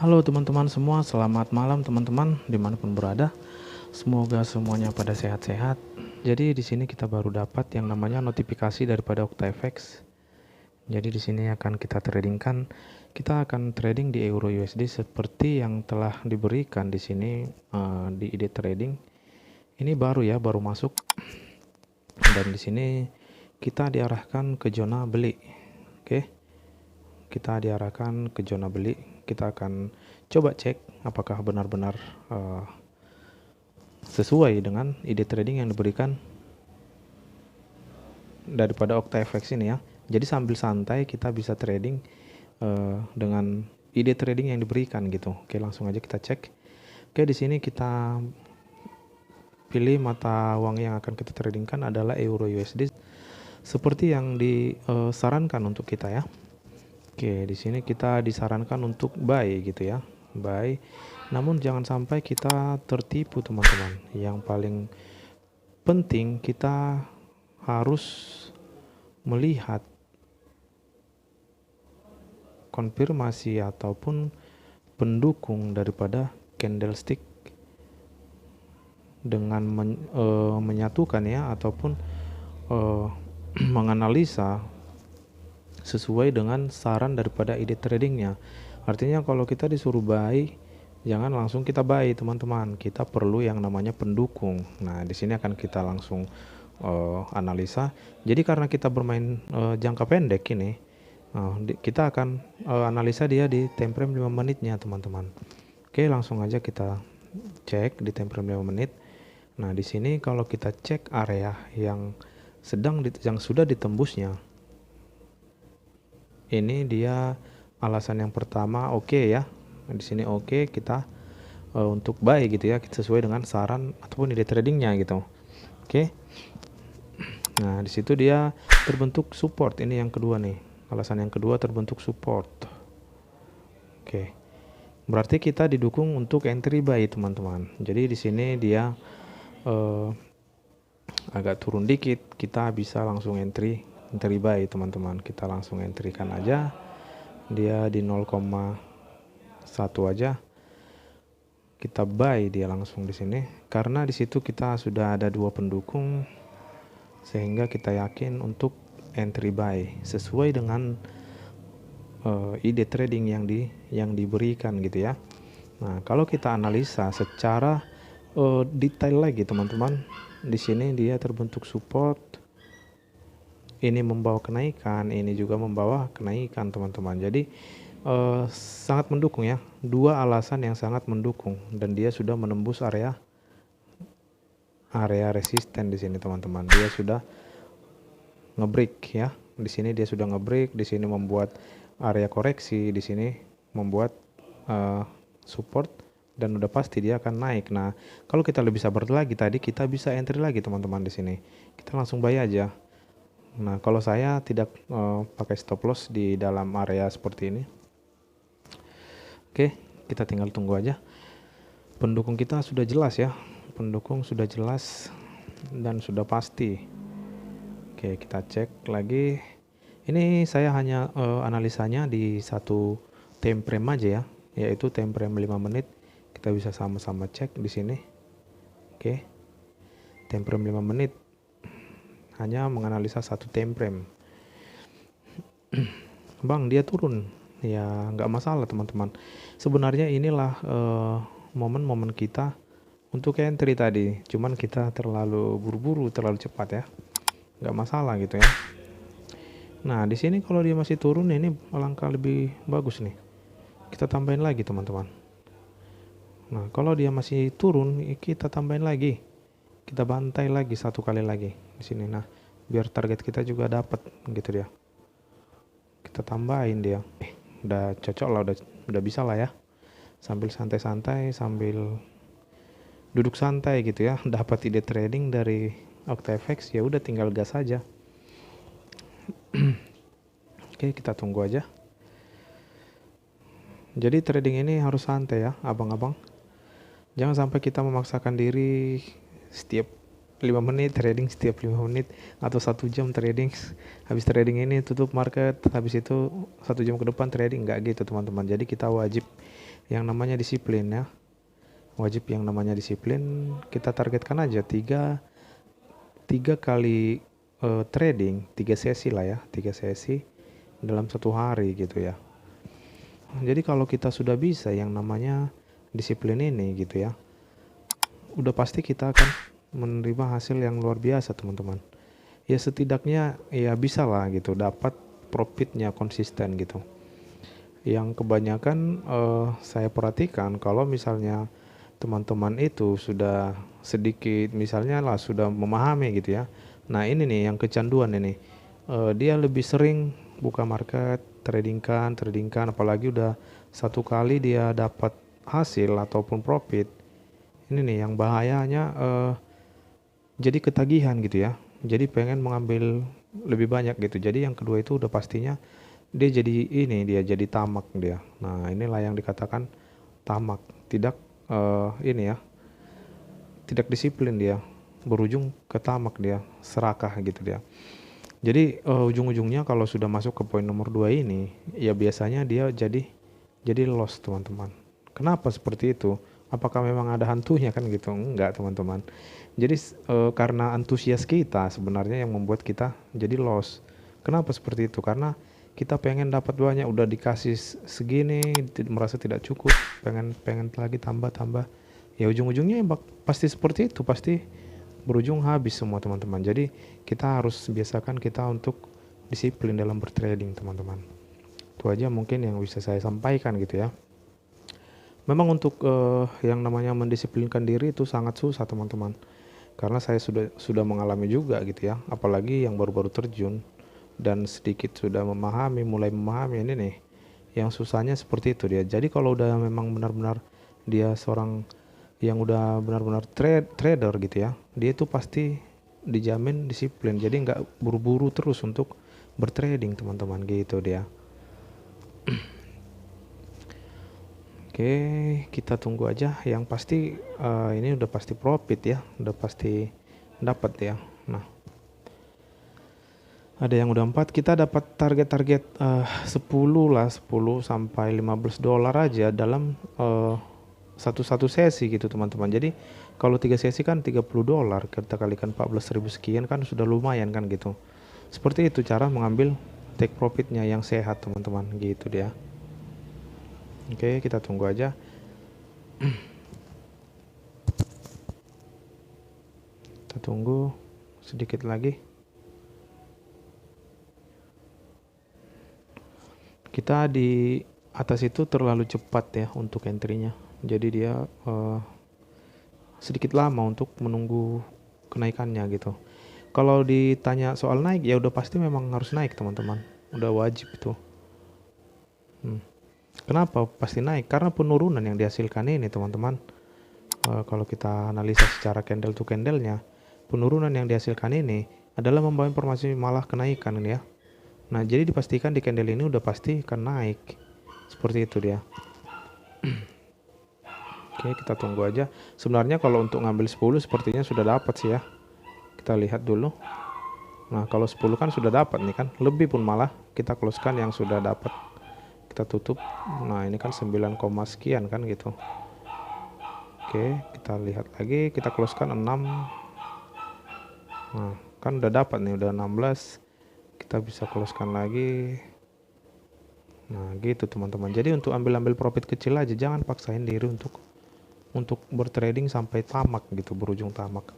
Halo teman-teman semua, selamat malam teman-teman dimanapun berada. Semoga semuanya pada sehat-sehat. Jadi di sini kita baru dapat yang namanya notifikasi daripada OctaFX. Jadi di sini akan kita tradingkan. Kita akan trading di Euro USD seperti yang telah diberikan di sini di ide trading. Ini baru ya, baru masuk. Dan di sini kita diarahkan ke zona beli. Oke. Kita diarahkan ke zona beli. Kita akan coba cek apakah benar-benar sesuai dengan ide trading yang diberikan daripada OctaFX ini ya. Jadi sambil santai kita bisa trading dengan ide trading yang diberikan gitu. Oke, langsung aja kita cek. Oke, di sini kita pilih mata uang yang akan kita tradingkan adalah Euro USD seperti yang disarankan untuk kita ya. Oke, di sini kita disarankan untuk buy gitu ya, buy. Namun jangan sampai kita tertipu teman-teman. Yang paling penting kita harus melihat konfirmasi ataupun pendukung daripada candlestick dengan menyatukan ya ataupun menganalisa sesuai dengan saran daripada ide tradingnya. Artinya kalau kita disuruh buy, jangan langsung kita buy teman-teman. Kita perlu yang namanya pendukung. Nah di sini akan kita langsung analisa. Jadi karena kita bermain jangka pendek ini, kita akan analisa dia di time frame 5 menitnya teman-teman. Oke, langsung aja kita cek di time frame 5 menit. Nah di sini kalau kita cek area yang yang sudah ditembusnya, ini dia alasan yang pertama oke ya. Di sini oke, kita untuk buy gitu ya, sesuai dengan saran ataupun ide tradingnya gitu. Oke. Nah di situ dia terbentuk support. Ini yang kedua nih, alasan yang kedua terbentuk support. Oke, berarti kita didukung untuk entry buy teman-teman. Jadi di sini dia agak turun dikit, kita bisa langsung entry buy teman-teman. Kita langsung entry kan aja, dia di 0,1 aja kita buy dia langsung di sini, karena di situ kita sudah ada dua pendukung sehingga kita yakin untuk entry buy sesuai dengan ide trading yang diberikan gitu ya. Nah kalau kita analisa secara detail lagi teman-teman, di sini dia terbentuk support. Ini membawa kenaikan, ini juga membawa kenaikan teman-teman. Jadi sangat mendukung ya. Dua alasan yang sangat mendukung, dan dia sudah menembus area resisten di sini teman-teman. Dia sudah ngebreak ya. Di sini dia sudah ngebreak, di sini membuat area koreksi, di sini membuat support, dan udah pasti dia akan naik. Nah, kalau kita lebih sabar lagi tadi, kita bisa entry lagi teman-teman di sini. Kita langsung buy aja. Nah, kalau saya tidak pakai stop loss di dalam area seperti ini. Oke, kita tinggal tunggu aja. Pendukung kita sudah jelas ya. Pendukung sudah jelas dan sudah pasti. Oke, kita cek lagi. Ini saya hanya analisanya di satu time frame aja ya, yaitu time frame 5 menit. Kita bisa sama-sama cek di sini. Oke. Time frame 5 menit. Hanya menganalisa satu time frame. Bang, dia turun ya, nggak masalah teman-teman. Sebenarnya inilah momen-momen kita untuk entry tadi, cuman kita terlalu buru-buru, terlalu cepat ya, nggak masalah gitu ya. Nah di sini kalau dia masih turun, ini alangkah lebih bagus nih, kita tambahin lagi teman-teman. Nah kalau dia masih turun, kita tambahin lagi, kita bantai lagi satu kali lagi di sini. Nah biar target kita juga dapat gitu dia, kita tambahin dia. Udah cocok lah, udah bisa lah ya, sambil santai-santai, sambil duduk santai gitu ya, dapat ide trading dari OctaFX, ya udah tinggal gas aja. Oke, kita tunggu aja. Jadi trading ini harus santai ya abang-abang, jangan sampai kita memaksakan diri setiap 5 menit trading, setiap 5 menit atau 1 jam trading. Habis trading ini tutup market, habis itu 1 jam ke depan trading, nggak gitu teman-teman. Jadi kita wajib yang namanya disiplin ya. Wajib yang namanya disiplin. Kita targetkan aja tiga kali trading, 3 sesi lah ya, 3 sesi dalam 1 hari gitu ya. Jadi kalau kita sudah bisa yang namanya disiplin ini gitu ya, udah pasti kita akan menerima hasil yang luar biasa teman-teman. Ya setidaknya ya bisa lah gitu, dapat profitnya konsisten gitu. Yang kebanyakan saya perhatikan kalau misalnya teman-teman itu sudah sedikit misalnya lah sudah memahami gitu ya. Nah ini nih yang kecanduan ini. Dia lebih sering buka market, tradingkan, apalagi udah 1 kali dia dapat hasil ataupun profit. Ini nih yang bahayanya, jadi ketagihan gitu ya. Jadi pengen mengambil lebih banyak gitu. Jadi yang kedua itu udah pastinya dia jadi tamak dia. Nah inilah yang dikatakan tamak, tidak ini ya, tidak disiplin dia, berujung ke tamak dia, serakah gitu dia. Jadi ujung-ujungnya kalau sudah masuk ke poin nomor 2 ini, ya biasanya dia jadi loss teman-teman. Kenapa seperti itu? Apakah memang ada hantunya kan gitu? Enggak teman-teman. Jadi karena antusias kita sebenarnya yang membuat kita jadi loss. Kenapa seperti itu? Karena kita pengen dapat banyak, udah dikasih segini merasa tidak cukup, pengen lagi tambah. Ya ujung-ujungnya pasti seperti itu, pasti berujung habis semua teman-teman. Jadi kita harus biasakan kita untuk disiplin dalam bertrading teman-teman. Itu aja mungkin yang bisa saya sampaikan gitu ya. Memang untuk yang namanya mendisiplinkan diri itu sangat susah teman-teman, karena saya sudah mengalami juga gitu ya, apalagi yang baru-baru terjun dan sedikit sudah mulai memahami ini nih. Yang susahnya seperti itu dia. Jadi kalau udah memang benar-benar dia seorang yang udah benar-benar trader gitu ya, dia itu pasti dijamin disiplin. Jadi nggak buru-buru terus untuk bertrading teman-teman gitu dia. Oke, kita tunggu aja. Yang pasti ini udah pasti profit ya, udah pasti dapat ya. Nah, ada yang udah 4, kita dapat target 10 sampai $15 aja dalam satu sesi gitu teman-teman. Jadi kalau 3 sesi kan $30, kita kalikan 14.000 sekian kan sudah lumayan kan gitu. Seperti itu cara mengambil take profitnya yang sehat teman-teman gitu dia. Oke, kita tunggu aja. Kita tunggu sedikit lagi. Kita di atas itu terlalu cepat ya untuk entry-nya. Jadi dia sedikit lama untuk menunggu kenaikannya gitu. Kalau ditanya soal naik ya udah pasti memang harus naik teman-teman. Udah wajib itu. Kenapa pasti naik? Karena penurunan yang dihasilkan ini teman-teman. Kalau kita analisa secara candle to candle-nya, penurunan yang dihasilkan ini adalah membawa informasi malah kenaikan ya. Nah, jadi dipastikan di candle ini udah pasti akan naik. Seperti itu dia. Oke, kita tunggu aja. Sebenarnya kalau untuk ngambil 10 sepertinya sudah dapat sih ya. Kita lihat dulu. Nah, kalau 10 kan sudah dapat nih kan. Lebih pun malah kita close-kan yang sudah dapat. Kita tutup. Nah, ini kan 9, sekian kan gitu. Oke, kita lihat lagi. Kita close-kan 6. Nah, kan udah dapat nih, udah 16. Kita bisa close-kan lagi. Nah gitu teman-teman. Jadi untuk ambil profit kecil aja, jangan paksain diri untuk bertrading sampai tamak gitu, berujung tamak.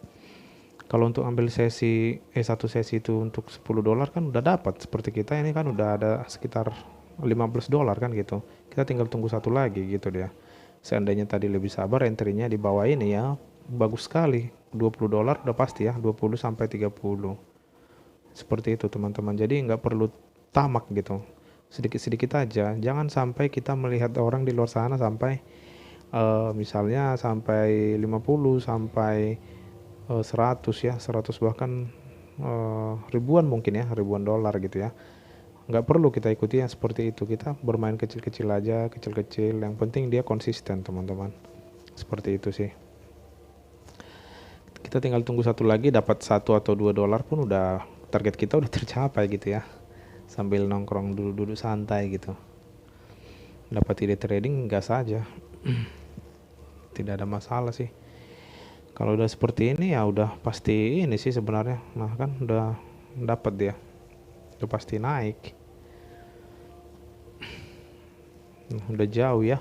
Kalau untuk ambil satu sesi itu untuk $10 kan udah dapat. Seperti kita ini kan udah ada sekitar $15 kan gitu. Kita tinggal tunggu satu lagi gitu dia. Seandainya tadi lebih sabar, entry-nya di bawah ini ya bagus sekali. $20 udah pasti ya, 20 sampai 30. Seperti itu teman-teman. Jadi nggak perlu tamak gitu, sedikit-sedikit aja. Jangan sampai kita melihat orang di luar sana sampai misalnya sampai 50 sampai 100 ya, 100 bahkan ribuan mungkin ya, ribuan dolar gitu ya. Nggak perlu kita ikuti yang seperti itu. Kita bermain kecil-kecil aja, kecil-kecil. Yang penting dia konsisten teman-teman. Seperti itu sih. Kita tinggal tunggu satu lagi, dapat $1 atau $2 pun udah target kita udah tercapai gitu ya, sambil nongkrong duduk santai gitu. dapat ide trading gas saja. Tidak ada masalah sih. Kalau udah seperti ini ya udah pasti ini sih sebenarnya. Nah kan udah dapat dia, udah pasti naik. Udah jauh ya.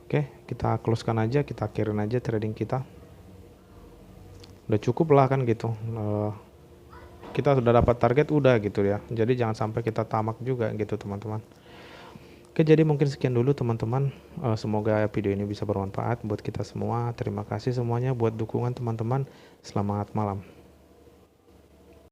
Oke, kita closekan aja, kita akhirin aja trading kita. Udah cukup lah kan gitu. Kita sudah dapat target udah gitu ya. Jadi jangan sampai kita tamak juga gitu teman-teman. Oke, jadi mungkin sekian dulu teman-teman. Semoga video ini bisa bermanfaat buat kita semua. Terima kasih semuanya buat dukungan teman-teman. Selamat malam.